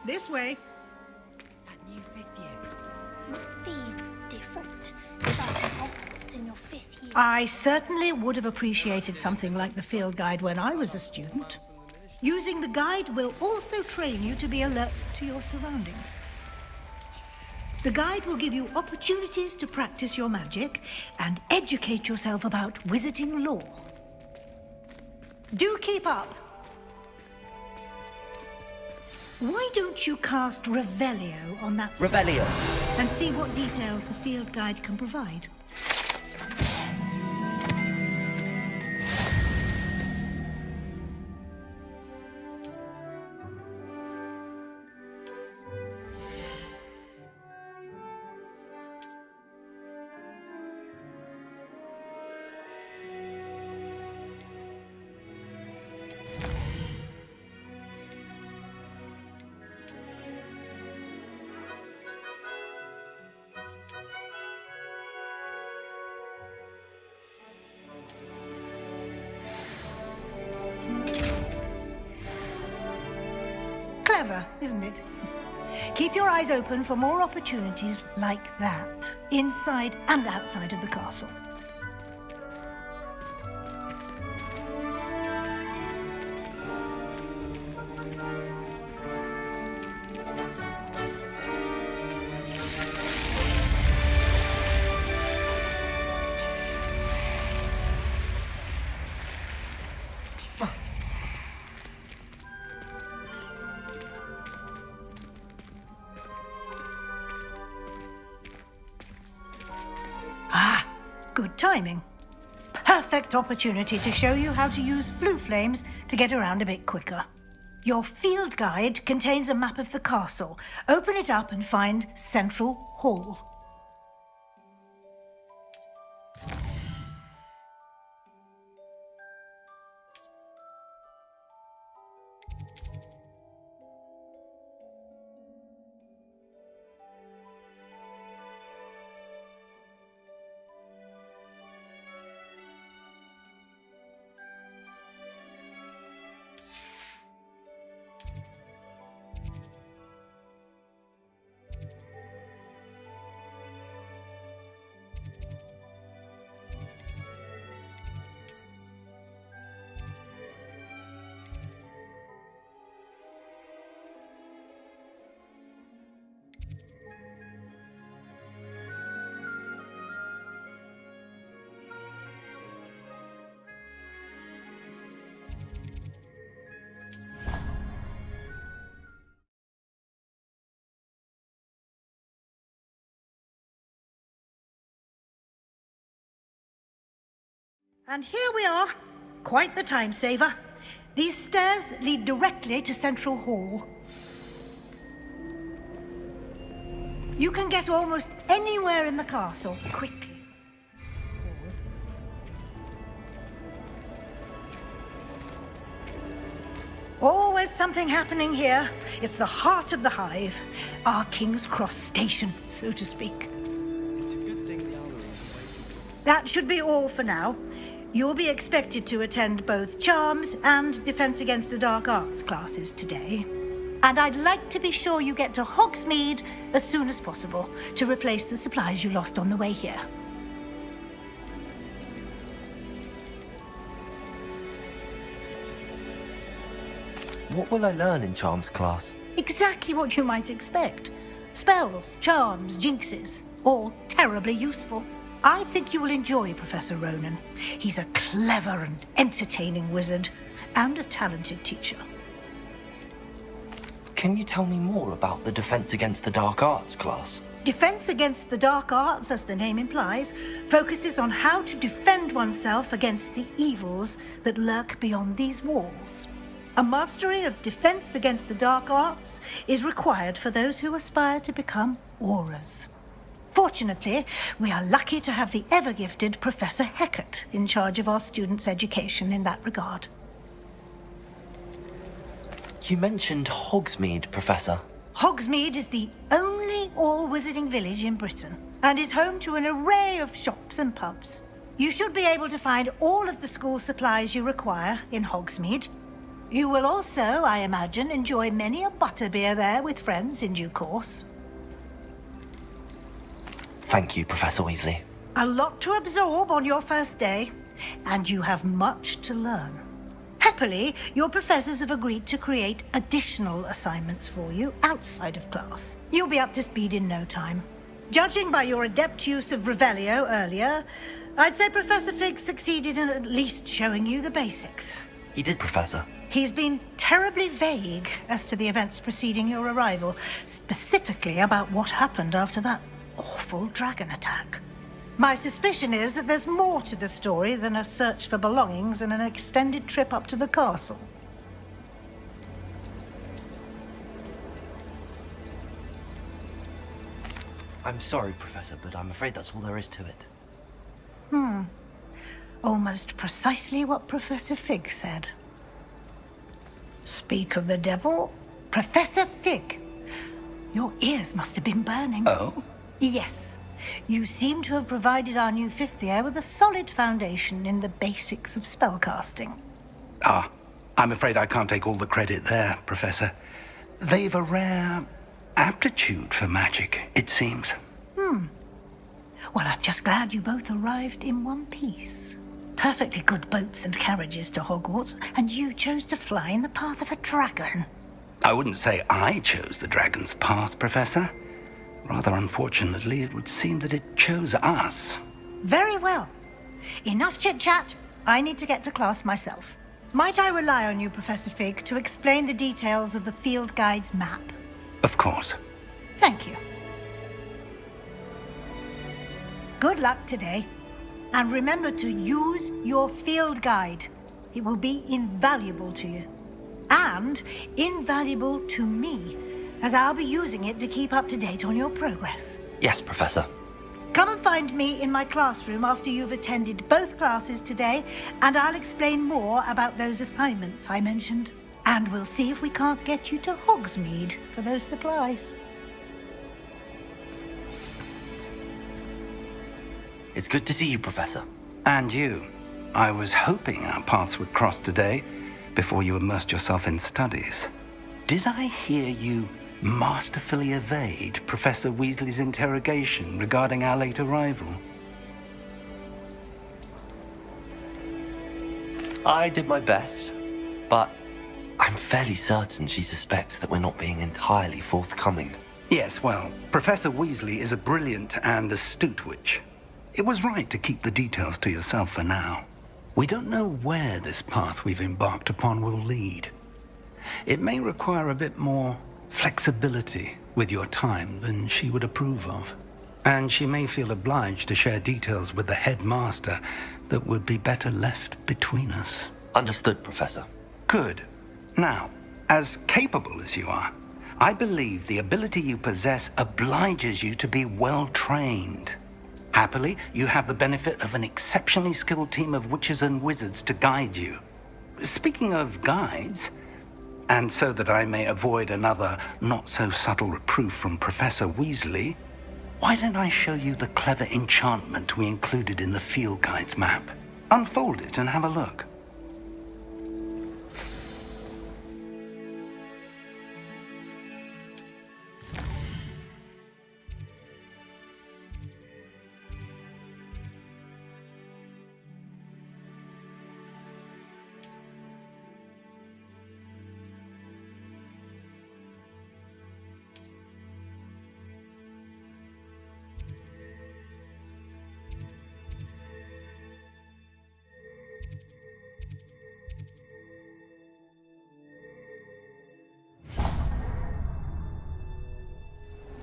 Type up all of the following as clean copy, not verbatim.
This way. That new fifth year. Must be different. Starting Hogwarts in your 5th year. I certainly would have appreciated something like the field guide when I was a student. Using the guide will also train you to be alert to your surroundings. The guide will give you opportunities to practice your magic and educate yourself about wizarding lore. Do keep up! Why don't you cast Revelio on that spell Revelio. and see what details the field guide can provide? Clever, isn't it? Keep your eyes open for more opportunities like that, inside and outside of the castle. Ah, good timing. Perfect opportunity to show you how to use flue flames to get around a bit quicker. Your field guide contains a map of the castle. Open it up and find Central Hall. And here we are. Quite the time saver. These stairs lead directly to Central Hall. You can get almost anywhere in the castle quickly. Always something happening here. It's the heart of the hive. Our King's Cross station, so to speak. It's a good thing the owl is. That should be all for now. You'll be expected to attend both Charms and Defense Against the Dark Arts classes today. And I'd like to be sure you get to Hogsmeade as soon as possible to replace the supplies you lost on the way here. What will I learn in Charms class? Exactly what you might expect. Spells, charms, jinxes, all terribly useful. I think you will enjoy Professor Ronan. He's a clever and entertaining wizard, and a talented teacher. Can you tell me more about the Defense Against the Dark Arts class? Defense Against the Dark Arts, as the name implies, focuses on how to defend oneself against the evils that lurk beyond these walls. A mastery of Defense Against the Dark Arts is required for those who aspire to become auras. Fortunately, we are lucky to have the ever-gifted Professor Hecat in charge of our students' education in that regard. You mentioned Hogsmeade, Professor. Hogsmeade is the only all-wizarding village in Britain and is home to an array of shops and pubs. You should be able to find all of the school supplies you require in Hogsmeade. You will also, I imagine, enjoy many a butterbeer there with friends in due course. Thank you, Professor Weasley. A lot to absorb on your first day, and you have much to learn. Happily, your professors have agreed to create additional assignments for you outside of class. You'll be up to speed in no time. Judging by your adept use of Revelio earlier, I'd say Professor Fig succeeded in at least showing you the basics. He did, Professor. He's been terribly vague as to the events preceding your arrival, specifically about what happened after that awful dragon attack. My suspicion is that there's more to the story than a search for belongings and an extended trip up to the castle. I'm sorry, Professor, but I'm afraid that's all there is to it. Almost precisely what Professor Fig said. Speak of the devil, Professor Fig. Your ears must have been burning. Oh? Yes. You seem to have provided our new fifth year with a solid foundation in the basics of spellcasting. Ah, I'm afraid I can't take all the credit there, Professor. They've a rare aptitude for magic, it seems. Well, I'm just glad you both arrived in one piece. Perfectly good boats and carriages to Hogwarts, and you chose to fly in the path of a dragon. I wouldn't say I chose the dragon's path, Professor. Rather unfortunately, it would seem that it chose us. Very well. Enough chit-chat. I need to get to class myself. Might I rely on you, Professor Fig, to explain the details of the field guide's map? Of course. Thank you. Good luck today. And remember to use your field guide. It will be invaluable to you. And invaluable to me, as I'll be using it to keep up to date on your progress. Yes, Professor. Come and find me in my classroom after you've attended both classes today, and I'll explain more about those assignments I mentioned. And we'll see if we can't get you to Hogsmeade for those supplies. It's good to see you, Professor. And you. I was hoping our paths would cross today, before you immersed yourself in studies. Did I hear you masterfully evade Professor Weasley's interrogation regarding our late arrival? I did my best, but I'm fairly certain she suspects that we're not being entirely forthcoming. Yes, well, Professor Weasley is a brilliant and astute witch. It was right to keep the details to yourself for now. We don't know where this path we've embarked upon will lead. It may require a bit more flexibility with your time than she would approve of. And she may feel obliged to share details with the headmaster that would be better left between us. Understood, Professor. Good. Now, as capable as you are, I believe the ability you possess obliges you to be well trained. Happily, you have the benefit of an exceptionally skilled team of witches and wizards to guide you. Speaking of guides, and so that I may avoid another not-so-subtle reproof from Professor Weasley, why don't I show you the clever enchantment we included in the field guide's map? Unfold it and have a look.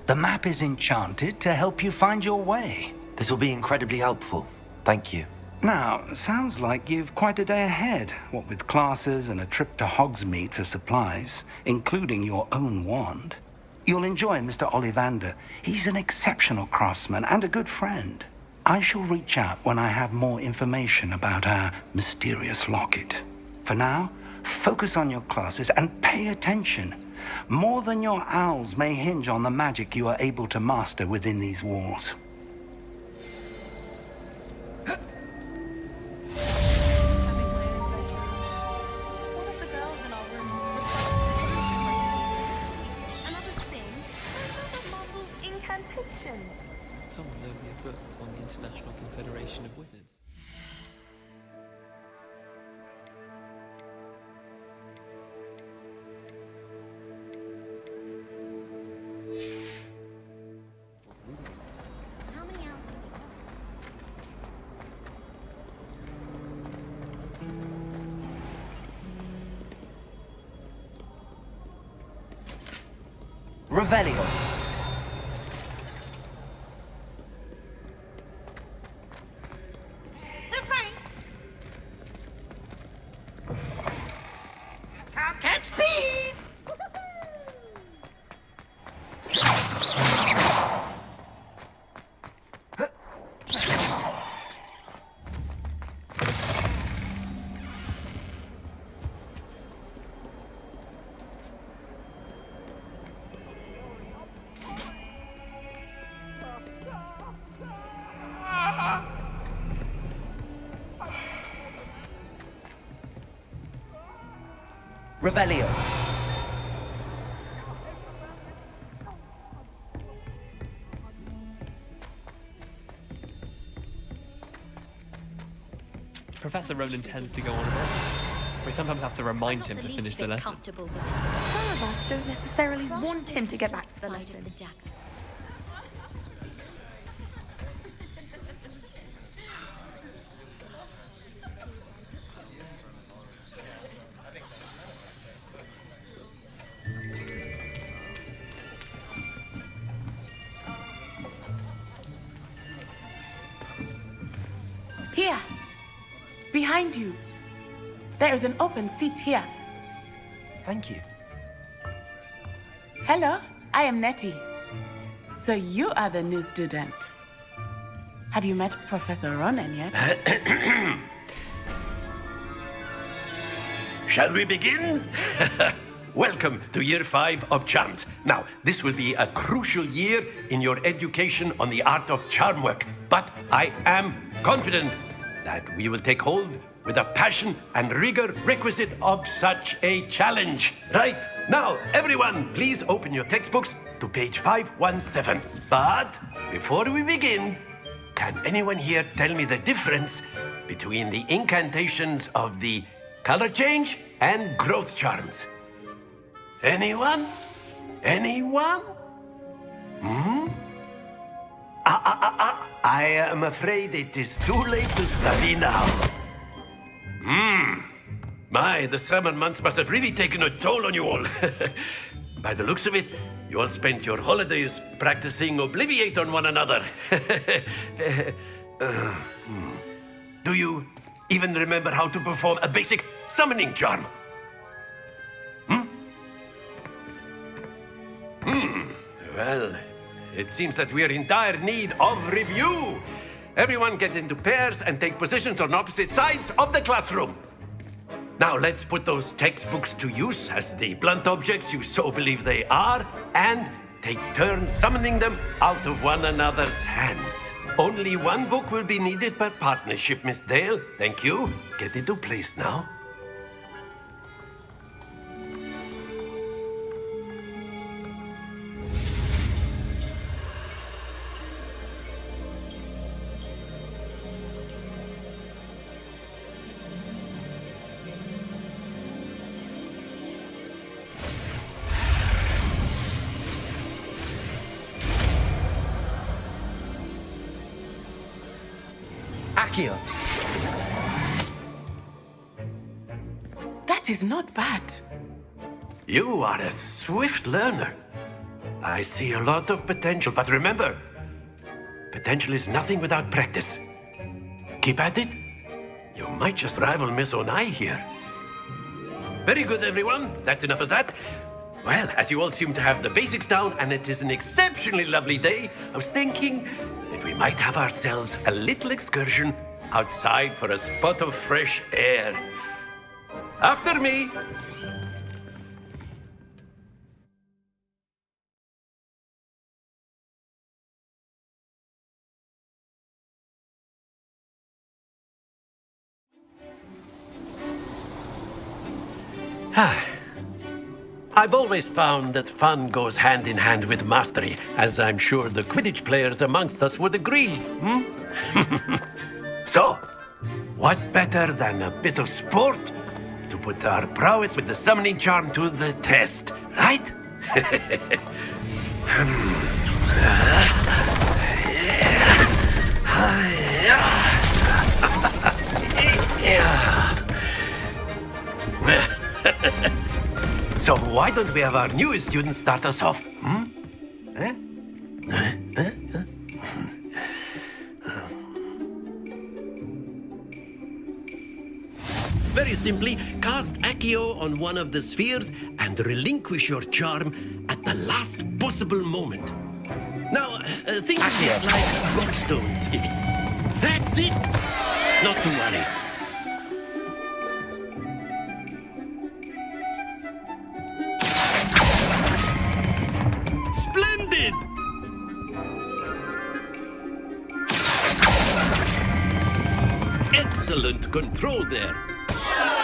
The map is enchanted to help you find your way. This will be incredibly helpful. Thank you. Now, sounds like you've quite a day ahead, what with classes and a trip to Hogsmeade for supplies, including your own wand. You'll enjoy Mr. Ollivander. He's an exceptional craftsman and a good friend. I shall reach out when I have more information about our mysterious locket. For now, focus on your classes and pay attention. More than your owls may hinge on the magic you are able to master within these walls. One of the girls in our Revelio. The race! Can't catch speed! Revelio. Professor Roland tends to go on a bit. We sometimes have to remind him to finish the lesson. Comfortable with it. Some of us don't necessarily want him to get back to the Side of lesson. the dagger. Here, behind you. There is an open seat here. Thank you. Hello, I am Nettie. So you are the new student. Have you met Professor Ronan yet? Shall we begin? Welcome to Year 5 of Charms. Now, this will be a crucial year in your education on the art of charm work, but I am confident that we will take hold with the passion and rigor requisite of such a challenge. Right, now, everyone, please open your textbooks to page 517. But before we begin, can anyone here tell me the difference between the incantations of the color change and growth charms? Anyone? Anyone? I am afraid it is too late to study now. My, the summer months must have really taken a toll on you all. By the looks of it, you all spent your holidays practicing Obliviate on one another. Do you even remember how to perform a basic summoning charm? Well, it seems that we are in dire need of review. Everyone get into pairs and take positions on opposite sides of the classroom. Now let's put those textbooks to use as the blunt objects you so believe they are, and take turns summoning them out of one another's hands. Only one book will be needed per partnership, Miss Dale. Thank you. Get into place now. Accio. That is not bad. You are a swift learner. I see a lot of potential, but remember, potential is nothing without practice. Keep at it. You might just rival Miss Onai here. Very good, everyone. That's enough of that. Well, as you all seem to have the basics down, and it is an exceptionally lovely day, I was thinking that we might have ourselves a little excursion outside for a spot of fresh air. After me. I've always found that fun goes hand in hand with mastery, as I'm sure the Quidditch players amongst us would agree. So, what better than a bit of sport to put our prowess with the summoning charm to the test, right? So why don't we have our newest student start us off? Very simply, cast Accio on one of the spheres and relinquish your charm at the last possible moment. Now, think of this like gobstones, if you... That's it! Not to worry. Splendid! Excellent control there.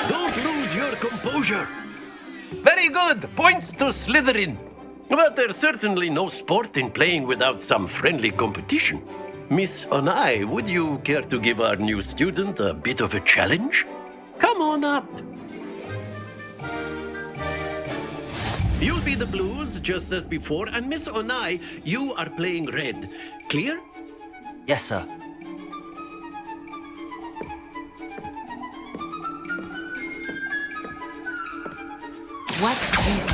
Don't lose your composure. Very good. Points to Slytherin. But there's certainly no sport in playing without some friendly competition. Miss Onai, would you care to give our new student a bit of a challenge? Come on up. You'll be the blues, just as before, and Miss Onai, you are playing red. Clear? Yes, sir. Watch this.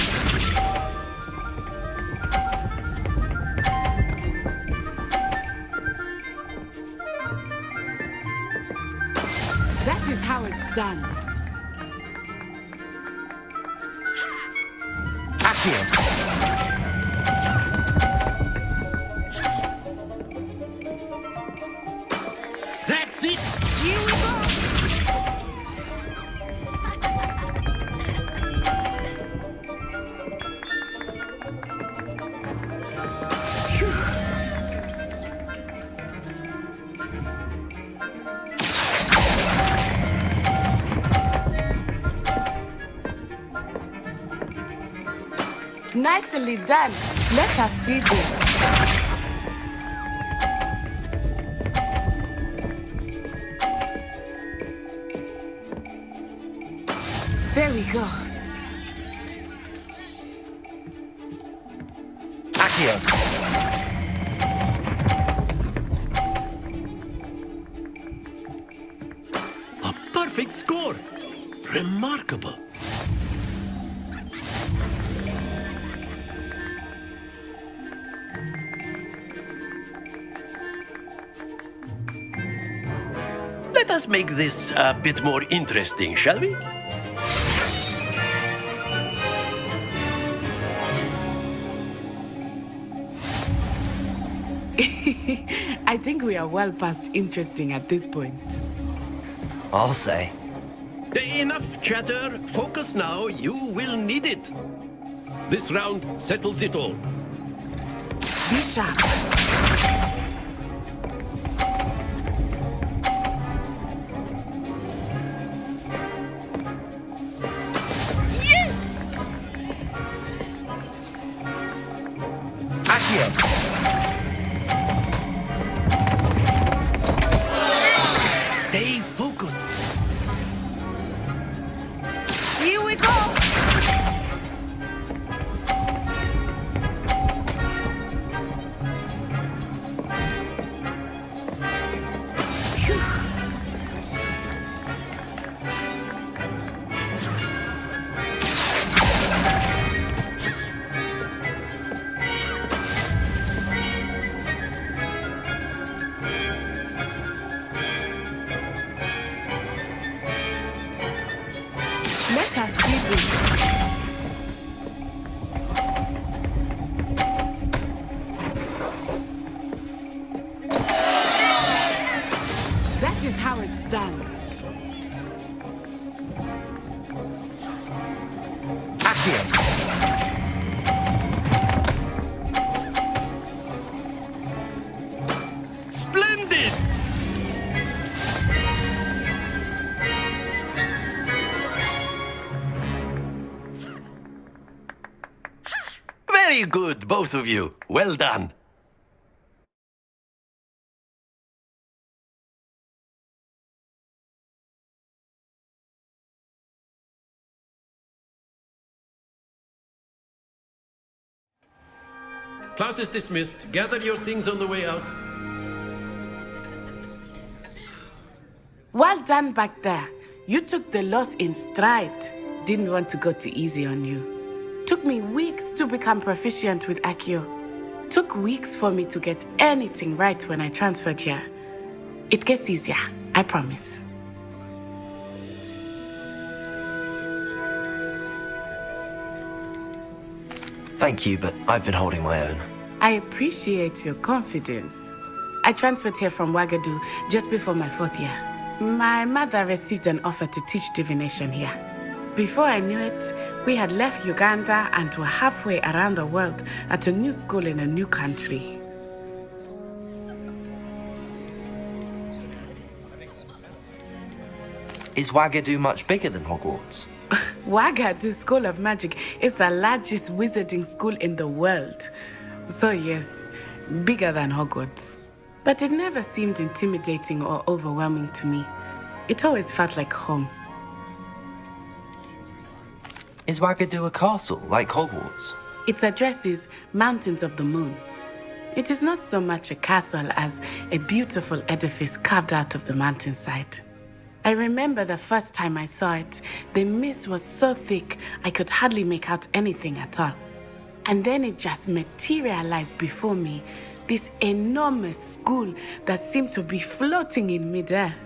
That is how it's done. That's it! Here we go! Nicely done. Let us see this. There we go. Accio. A perfect score. Remarkable. Let us make this a bit more interesting, shall we? I think we are well past interesting at this point. I'll say. Enough chatter. Focus now. You will need it. This round settles it all. Be sharp. Stay focused. Here we go. Let us see this. That is how it's done. Splendid! Very good, both of you. Well done. Class is dismissed. Gather your things on the way out. Well done back there. You took the loss in stride. Didn't want to go too easy on you. Took me weeks to become proficient with Accio. Took weeks for me to get anything right when I transferred here. It gets easier, I promise. Thank you, but I've been holding my own. I appreciate your confidence. I transferred here from Wagadu just before my 4th year. My mother received an offer to teach divination here. Before I knew it, we had left Uganda and were halfway around the world at a new school in a new country. Is Wagadu much bigger than Hogwarts? Wagadu School of Magic is the largest wizarding school in the world. So yes, bigger than Hogwarts. But it never seemed intimidating or overwhelming to me. It always felt like home. Is Wagadu a castle, like Hogwarts? Its address is Mountains of the Moon. It is not so much a castle as a beautiful edifice carved out of the mountainside. I remember the first time I saw it, the mist was so thick I could hardly make out anything at all. And then it just materialized before me, this enormous school that seemed to be floating in midair.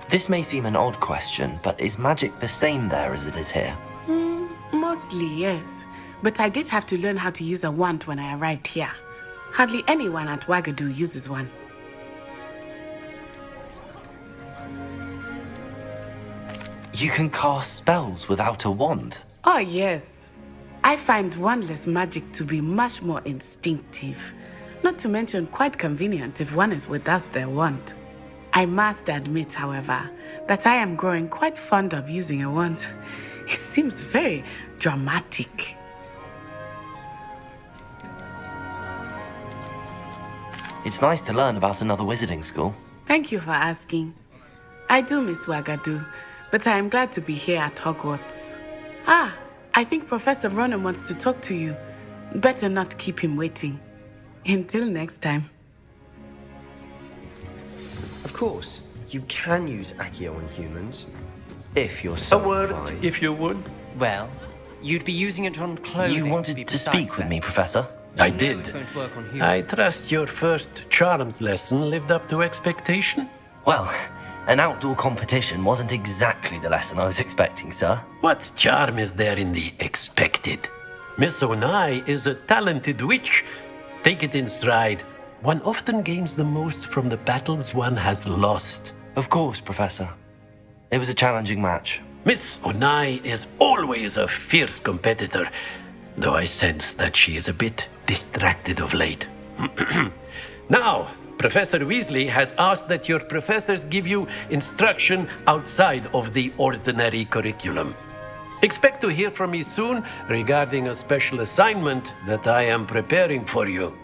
This may seem an odd question, but is magic the same there as it is here? Mostly, yes. But I did have to learn how to use a wand when I arrived here. Hardly anyone at Wagadu uses one. You can cast spells without a wand? Oh, yes. I find wandless magic to be much more instinctive. Not to mention quite convenient if one is without their wand. I must admit, however, that I am growing quite fond of using a wand. It seems very dramatic. It's nice to learn about another wizarding school. Thank you for asking. I do miss Wagadu, but I am glad to be here at Hogwarts. Ah, I think Professor Ronan wants to talk to you. Better not keep him waiting. Until next time. Of course, you can use Accio on humans, if you're A so word, inclined. if you would. Well, you'd be using it on clothing. You to wanted be to precise speak with there. me, Professor? I You know did. It won't work on humans. I trust your first charms lesson lived up to expectation. Well, an outdoor competition wasn't exactly the lesson I was expecting, sir. What charm is there in the expected? Miss Onai is a talented witch. Take it in stride. One often gains the most from the battles one has lost. Of course, Professor. It was a challenging match. Miss Onai is always a fierce competitor, though I sense that she is a bit distracted of late. Now, Professor Weasley has asked that your professors give you instruction outside of the ordinary curriculum. Expect to hear from me soon regarding a special assignment that I am preparing for you.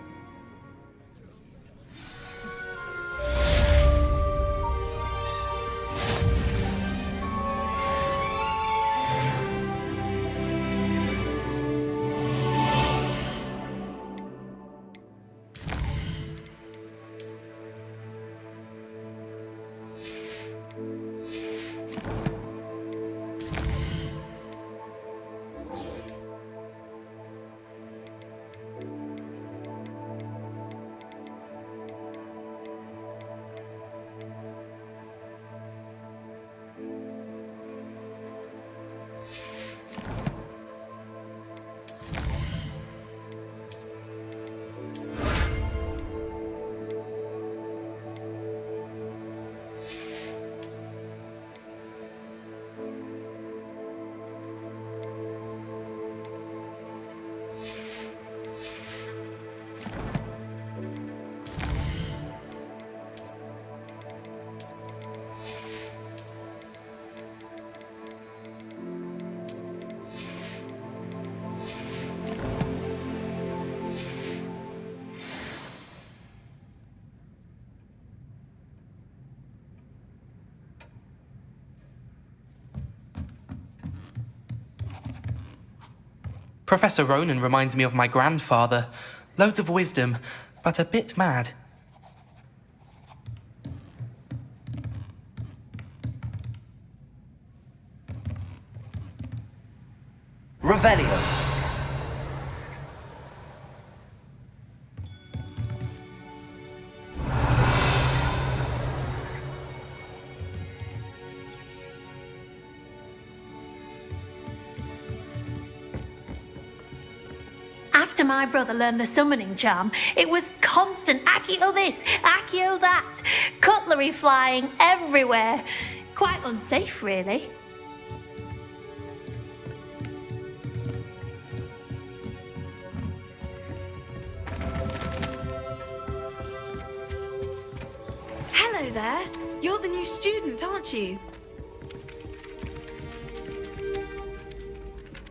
Professor Ronan reminds me of my grandfather. Loads of wisdom, but a bit mad. Revelio. After my brother learned the summoning charm, it was constant Accio this, Accio that, cutlery flying everywhere. Quite unsafe, really. Hello there. You're the new student, aren't you?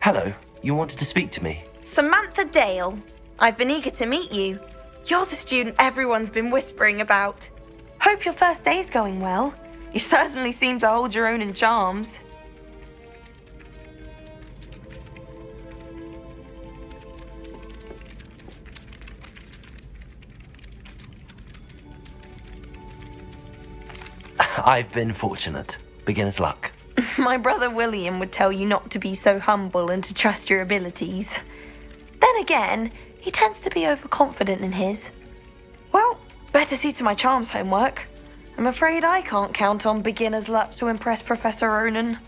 Hello, you wanted to speak to me? Samantha Dale. I've been eager to meet you. You're the student everyone's been whispering about. Hope your first day's going well. You certainly seem to hold your own in charms. I've been fortunate. Beginner's luck. My brother William would tell you not to be so humble and to trust your abilities. Then again, he tends to be overconfident in his. Well, better see to my charms homework. I'm afraid I can't count on beginner's luck to impress Professor Ronan.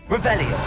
Revelio.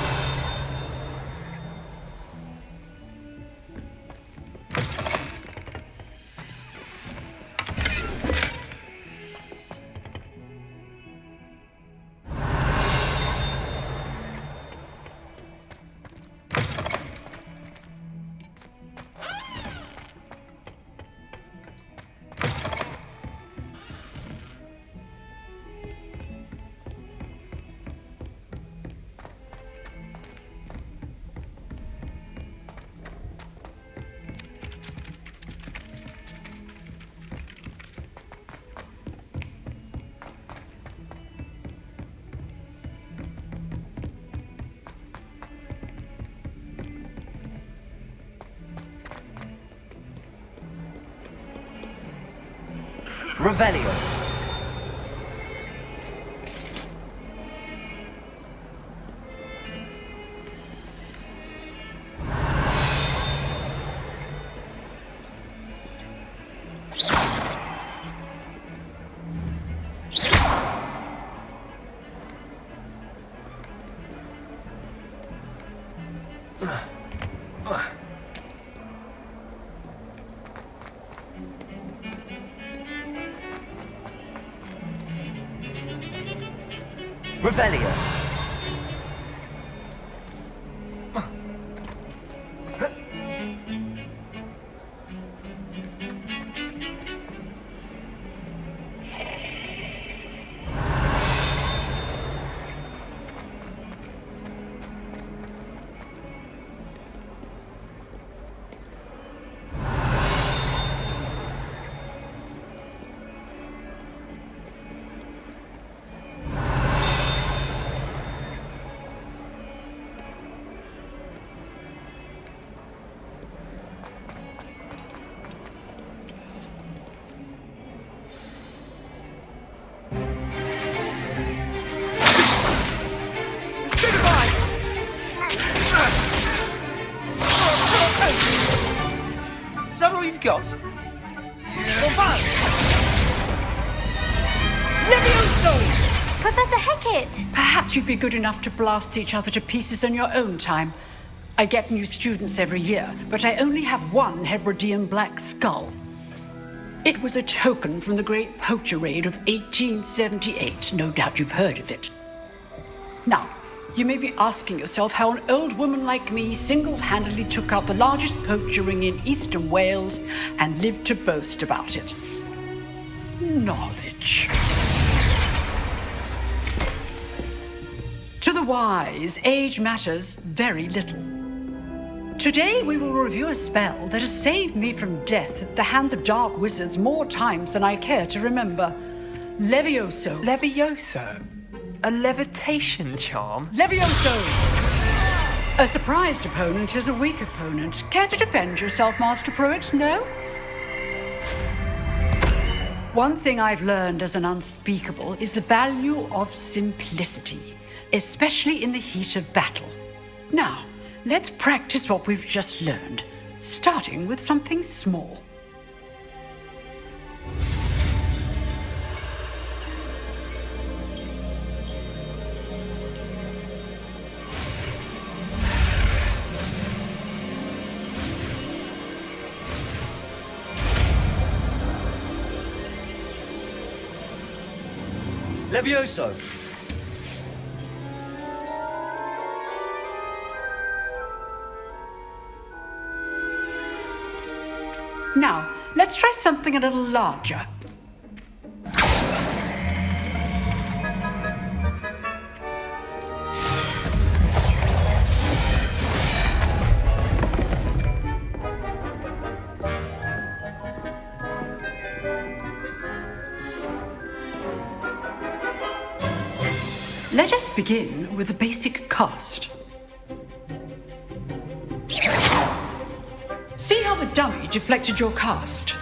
Revelio. Revelio. Is that all you've got? Levioso! Professor Hecat! Perhaps you'd be good enough to blast each other to pieces in your own time. I get new students every year, but I only have one Hebridean black skull. It was a token from the Great Poacher Raid of 1878. No doubt you've heard of it. Now, you may be asking yourself how an old woman like me single-handedly took out the largest poacher ring in eastern Wales and lived to boast about it. Knowledge. To the wise, age matters very little. Today we will review a spell that has saved me from death at the hands of dark wizards more times than I care to remember. Levioso. Levioso? A levitation charm? Levioso! A surprised opponent is a weak opponent. Care to defend yourself, Master Pruitt? No? One thing I've learned as an unspeakable is the value of simplicity, especially in the heat of battle. Now, let's practice what we've just learned, starting with something small. Levioso! Now, let's try something a little larger. Let us begin with a basic cast. See how the dummy deflected your cast?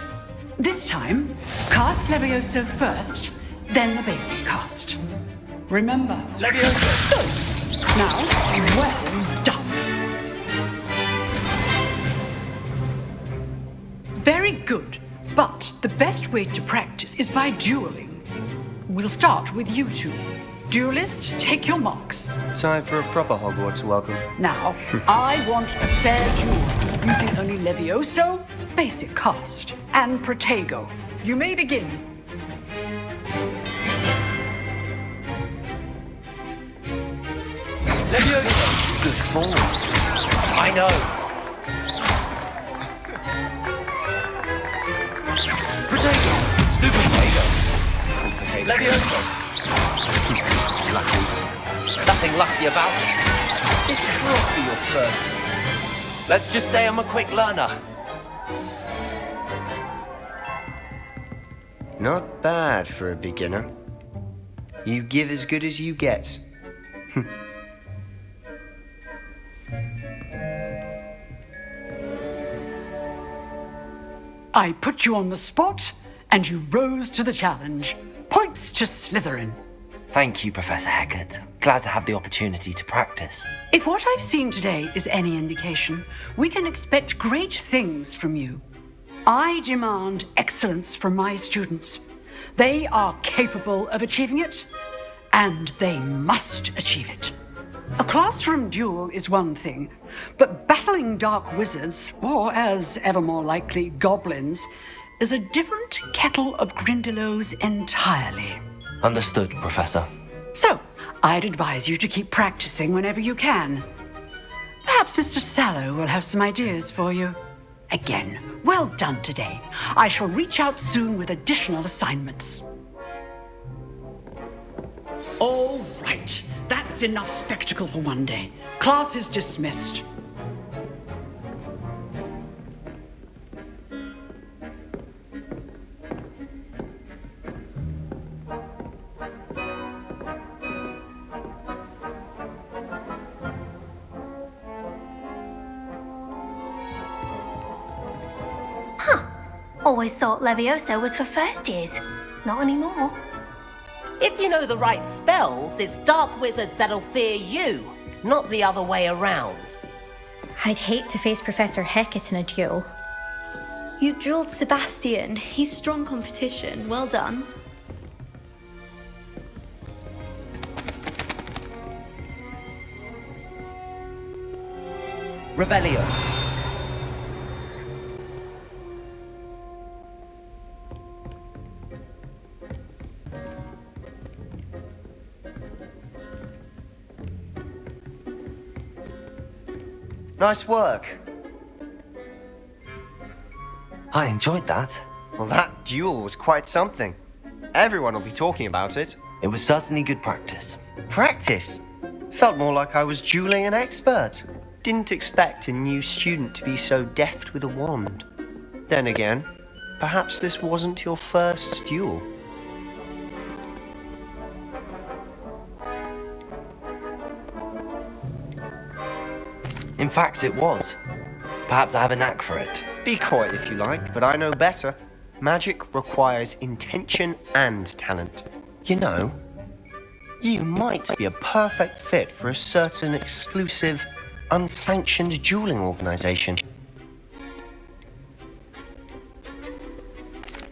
This time, cast Levioso first, then the basic cast. Remember, Levioso. Good. Now, well done. Very good, but the best way to practice is by dueling. We'll start with you two. Duelists, take your marks. Time for a proper Hogwarts welcome. Now, I want a fair duel, using only Levioso, basic cast, and Protego. You may begin. Levioso! Good form. I know. Protego! Stupid Protego. Levioso! Nothing lucky about it. This will be your first. Let's just say I'm a quick learner. Not bad for a beginner. You give as good as you get. I put you on the spot, and you rose to the challenge. Points to Slytherin. Thank you, Professor Hecat. Glad to have the opportunity to practice. If what I've seen today is any indication, we can expect great things from you. I demand excellence from my students. They are capable of achieving it, and they must achieve it. A classroom duel is one thing, but battling dark wizards, or as ever more likely, goblins, is a different kettle of Grindylows entirely. Understood, Professor. So, I'd advise you to keep practicing whenever you can. Perhaps Mr. Sallow will have some ideas for you. Again, well done today. I shall reach out soon with additional assignments. All right. That's enough spectacle for one day. Class is dismissed. Always thought Levioso was for first years. Not anymore. If you know the right spells, it's dark wizards that'll fear you, not the other way around. I'd hate to face Professor Hecat in a duel. You dueled Sebastian. He's strong competition. Well done. Revelio. Nice work. I enjoyed that. Well, that duel was quite something. Everyone will be talking about it. It was certainly good practice. Practice? Felt more like I was dueling an expert. Didn't expect a new student to be so deft with a wand. Then again, perhaps this wasn't your first duel. In fact, it was. Perhaps I have a knack for it. Be quiet if you like, but I know better. Magic requires intention and talent. You know, you might be a perfect fit for a certain exclusive unsanctioned dueling organization.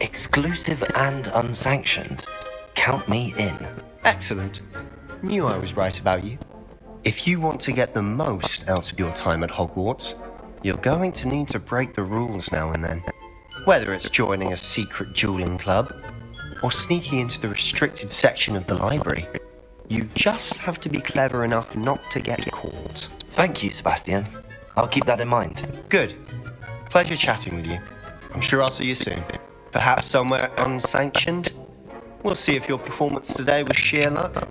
Exclusive and unsanctioned. Count me in. Excellent. Knew I was right about you. If you want to get the most out of your time at Hogwarts, you're going to need to break the rules now and then. Whether it's joining a secret dueling club, or sneaking into the restricted section of the library, you just have to be clever enough not to get caught. Thank you, Sebastian. I'll keep that in mind. Good. Pleasure chatting with you. I'm sure I'll see you soon. Perhaps somewhere unsanctioned? We'll see if your performance today was sheer luck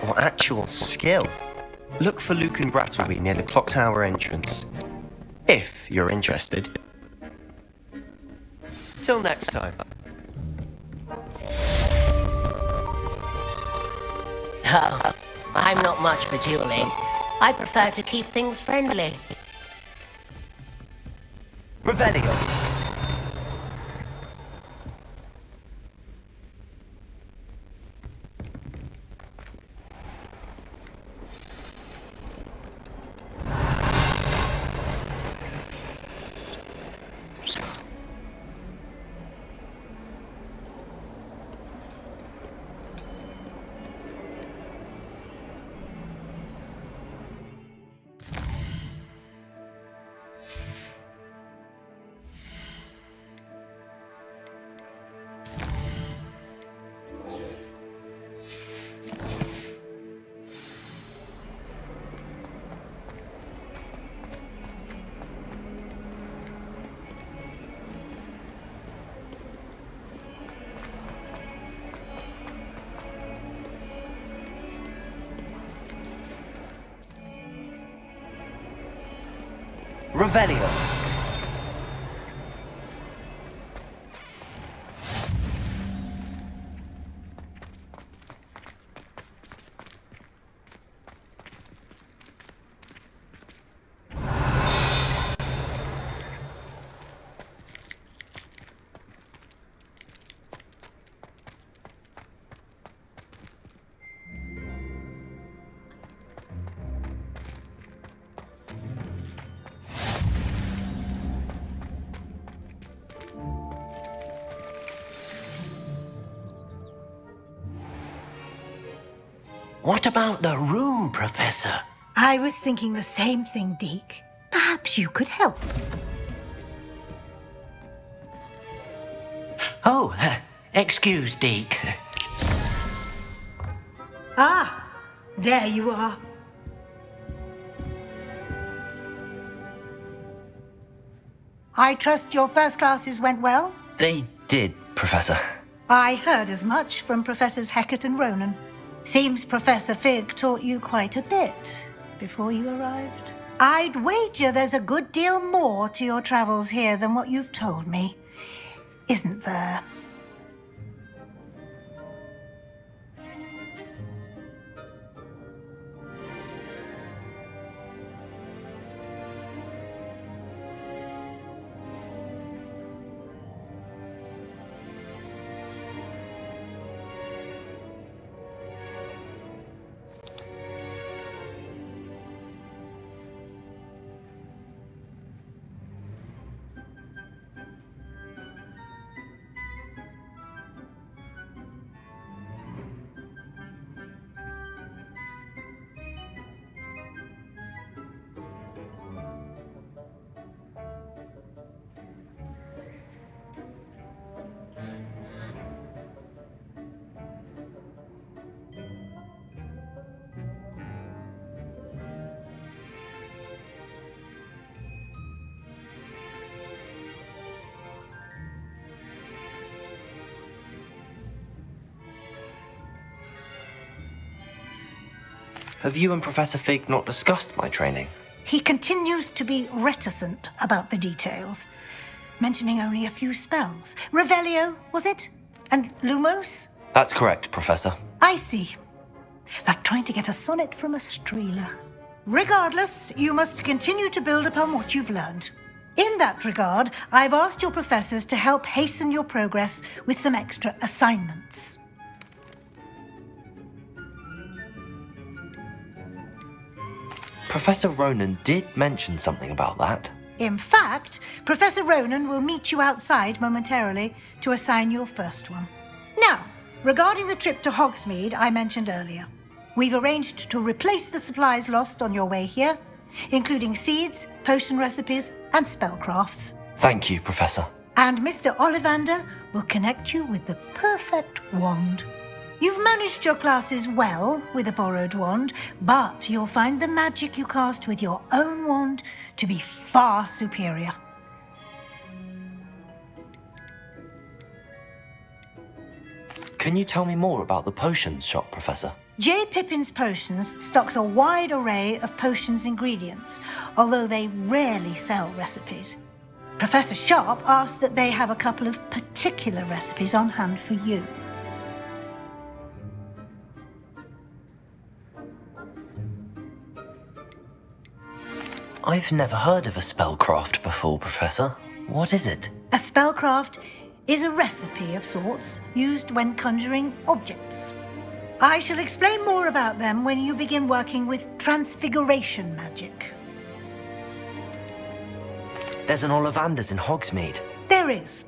or actual skill. Look for Luke and Brattleby near the clock tower entrance, if you're interested. Till next time. Oh, I'm not much for dueling. I prefer to keep things friendly. Revelio. Revelio. What about the room, Professor? I was thinking the same thing, Deke. Perhaps you could help. Oh, excuse, Deke. Ah, there you are. I trust your first classes went well? They did, Professor. I heard as much from Professors Hecat and Ronan. Seems Professor Fig taught you quite a bit before you arrived. I'd wager there's a good deal more to your travels here than what you've told me, isn't there? Have you and Professor Fig not discussed my training? He continues to be reticent about the details, mentioning only a few spells. Revelio, was it? And Lumos? That's correct, Professor. I see. Like trying to get a sonnet from a streeler. Regardless, you must continue to build upon what you've learned. In that regard, I've asked your professors to help hasten your progress with some extra assignments. Professor Ronan did mention something about that. In fact, Professor Ronan will meet you outside momentarily to assign your first one. Now, regarding the trip to Hogsmeade I mentioned earlier, we've arranged to replace the supplies lost on your way here, including seeds, potion recipes, and spellcrafts. Thank you, Professor. And Mr. Ollivander will connect you with the perfect wand. You've managed your classes well with a borrowed wand, but you'll find the magic you cast with your own wand to be far superior. Can you tell me more about the potions shop, Professor? J. Pippin's Potions stocks a wide array of potions ingredients, although they rarely sell recipes. Professor Sharp asked that they have a couple of particular recipes on hand for you. I've never heard of a spellcraft before, Professor. What is it? A spellcraft is a recipe of sorts used when conjuring objects. I shall explain more about them when you begin working with transfiguration magic. There's an Ollivander's in Hogsmeade. There is.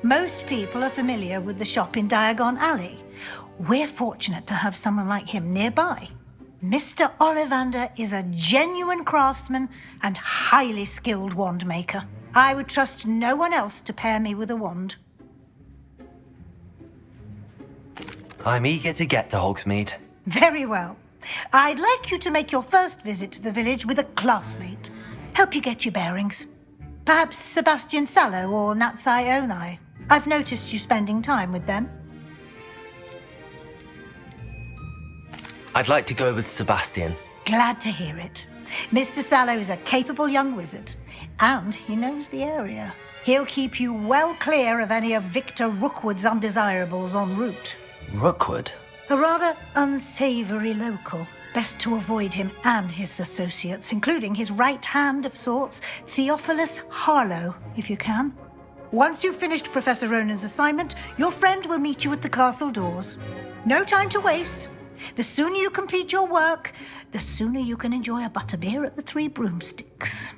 Most people are familiar with the shop in Diagon Alley. We're fortunate to have someone like him nearby. Mr. Ollivander is a genuine craftsman and highly skilled wand maker. I would trust no one else to pair me with a wand. I'm eager to get to Hogsmeade. Very well. I'd like you to make your first visit to the village with a classmate. Help you get your bearings. Perhaps Sebastian Sallow or Natsai Onai. I've noticed you spending time with them. I'd like to go with Sebastian. Glad to hear it. Mr. Sallow is a capable young wizard, and he knows the area. He'll keep you well clear of any of Victor Rookwood's undesirables en route. Rookwood? A rather unsavory local. Best to avoid him and his associates, including his right hand of sorts, Theophilus Harlow, if you can. Once you've finished Professor Ronan's assignment, your friend will meet you at the castle doors. No time to waste. The sooner you complete your work, the sooner you can enjoy a butterbeer at the Three Broomsticks.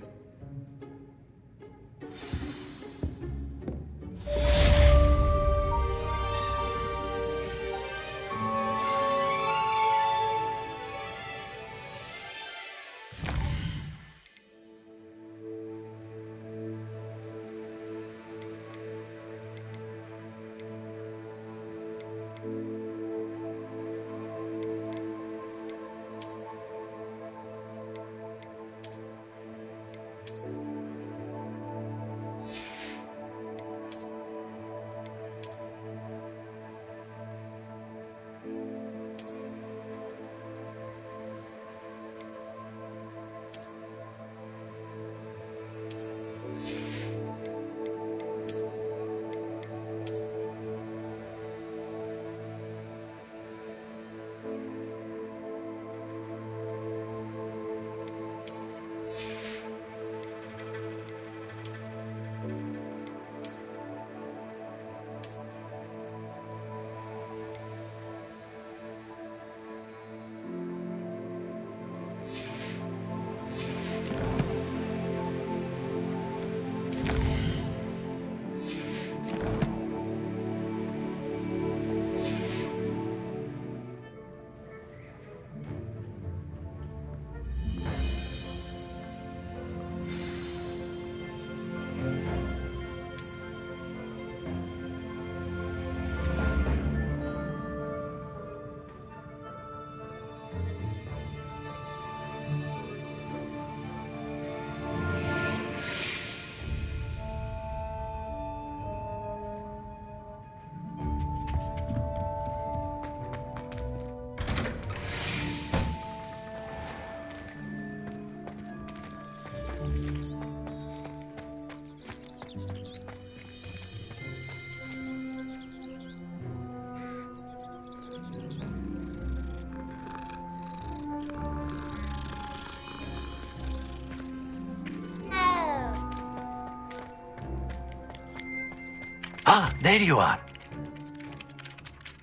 Ah, there you are.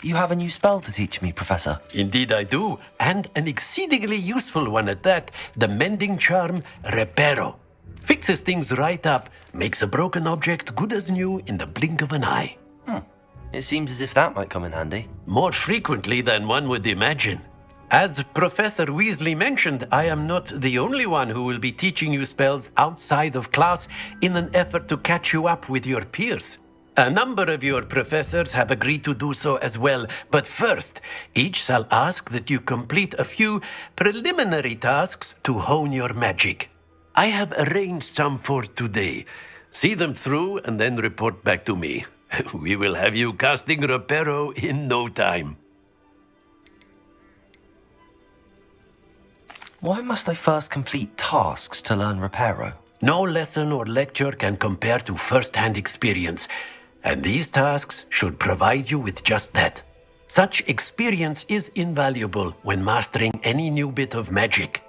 You have a new spell to teach me, Professor. Indeed I do, and an exceedingly useful one at that. The mending charm, Reparo. Fixes things right up, makes a broken object good as new in the blink of an eye. It seems as if that might come in handy. More frequently than one would imagine. As Professor Weasley mentioned, I am not the only one who will be teaching you spells outside of class in an effort to catch you up with your peers. A number of your professors have agreed to do so as well, but first, each shall ask that you complete a few preliminary tasks to hone your magic. I have arranged some for today. See them through and then report back to me. We will have you casting Reparo in no time. Why must I first complete tasks to learn Reparo? No lesson or lecture can compare to first-hand experience, and these tasks should provide you with just that. Such experience is invaluable when mastering any new bit of magic.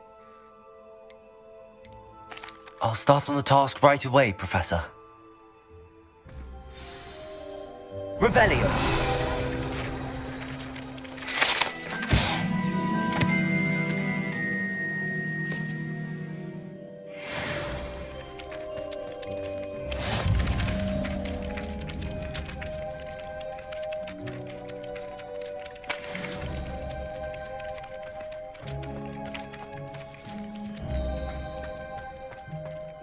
I'll start on the task right away, Professor. Revelio.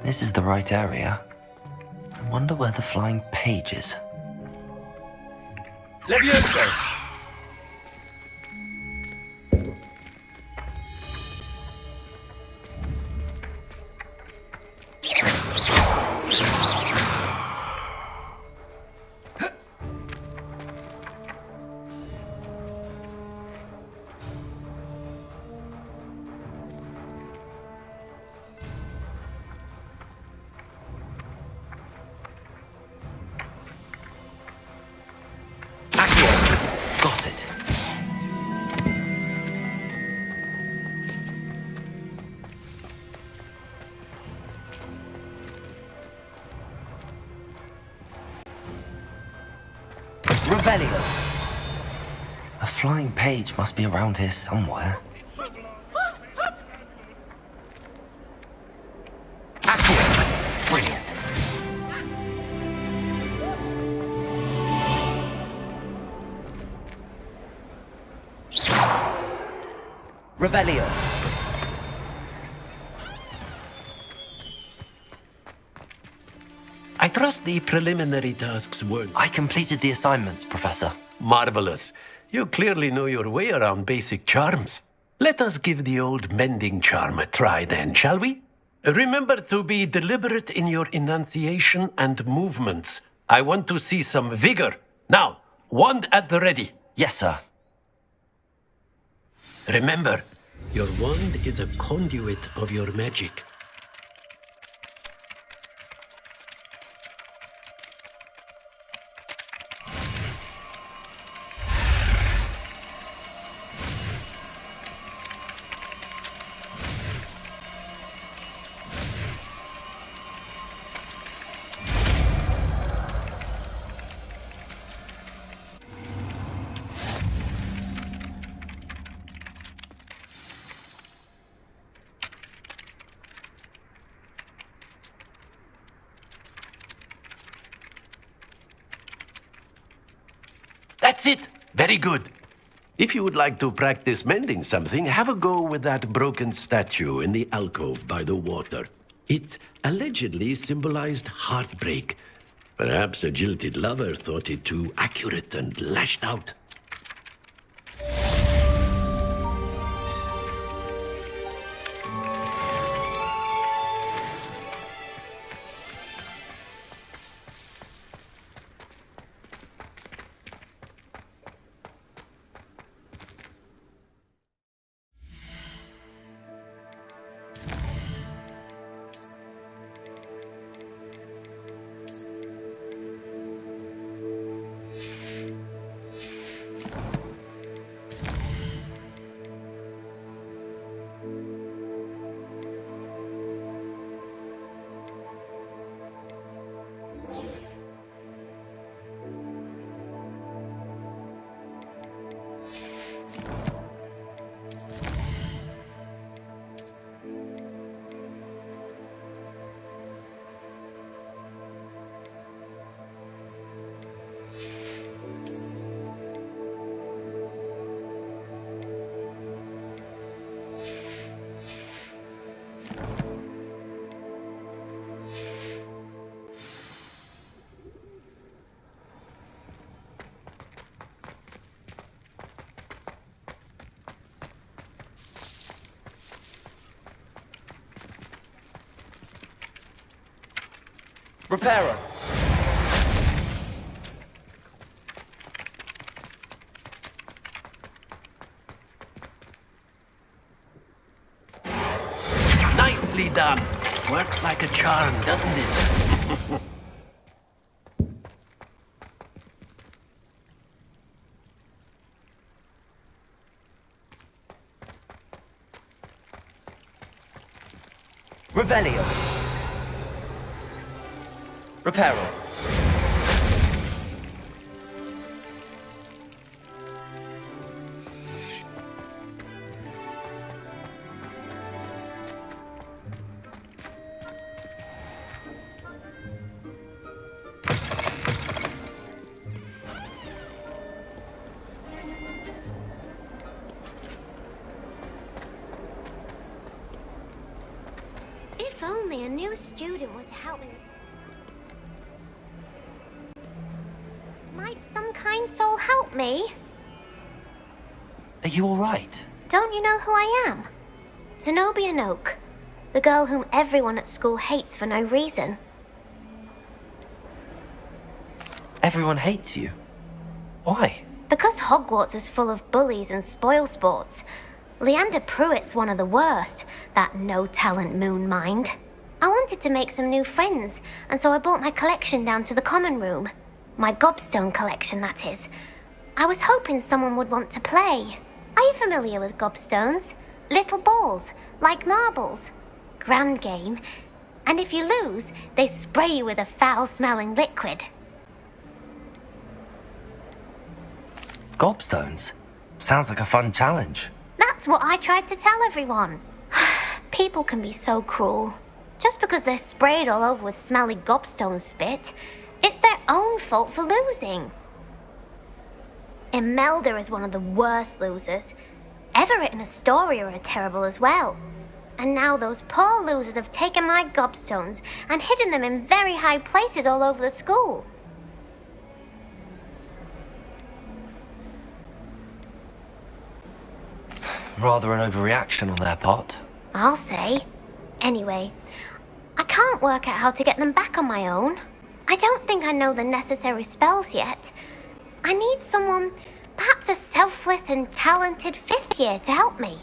This is the right area. I wonder where the flying page is. Levioso! Got it. Revelio. A flying page must be around here somewhere. Accio. Brilliant. Revelio. I trust the preliminary tasks weren't... I completed the assignments, Professor. Marvelous. You clearly know your way around basic charms. Let us give the old mending charm a try then, shall we? Remember to be deliberate in your enunciation and movements. I want to see some vigor. Now, wand at the ready. Yes, sir. Remember, your wand is a conduit of your magic. That's it! Very good. If you would like to practice mending something, have a go with that broken statue in the alcove by the water. It allegedly symbolized heartbreak. Perhaps a jilted lover thought it too accurate and lashed out. Reparo. Nicely done. Works like a charm, doesn't it? Revelio. Reparo. If only a new student were to help me. Might some kind soul help me? Are you alright? Don't you know who I am? Zenobia Noak, the girl whom everyone at school hates for no reason. Everyone hates you. Why? Because Hogwarts is full of bullies and spoilsports. Leander Pruitt's one of the worst, that no-talent moon mind. I wanted to make some new friends, and so I brought my collection down to the common room. My gobstone collection, that is. I was hoping someone would want to play. Are you familiar with gobstones? Little balls, like marbles. Grand game. And if you lose, they spray you with a foul-smelling liquid. Gobstones? Sounds like a fun challenge. That's what I tried to tell everyone. People can be so cruel. Just because they're sprayed all over with smelly gobstone spit, it's their own fault for losing. Imelda is one of the worst losers. Everett and Astoria are terrible as well. And now those poor losers have taken my gobstones and hidden them in very high places all over the school. Rather an overreaction on their part. I'll say. Anyway, I can't work out how to get them back on my own. I don't think I know the necessary spells yet. I need someone, perhaps a selfless and talented fifth year to help me.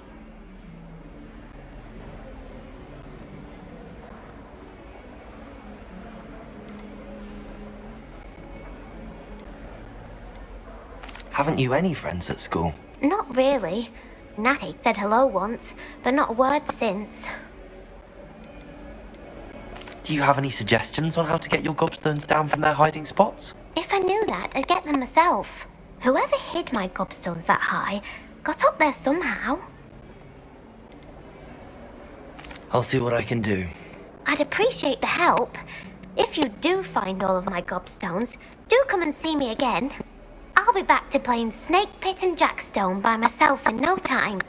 Haven't you any friends at school? Not really. Natty said hello once, but not a word since. Do you have any suggestions on how to get your gobstones down from their hiding spots? If I knew that, I'd get them myself. Whoever hid my gobstones that high got up there somehow. I'll see what I can do. I'd appreciate the help. If you do find all of my gobstones, do come and see me again. I'll be back to playing Snake Pit and Jackstone by myself in no time.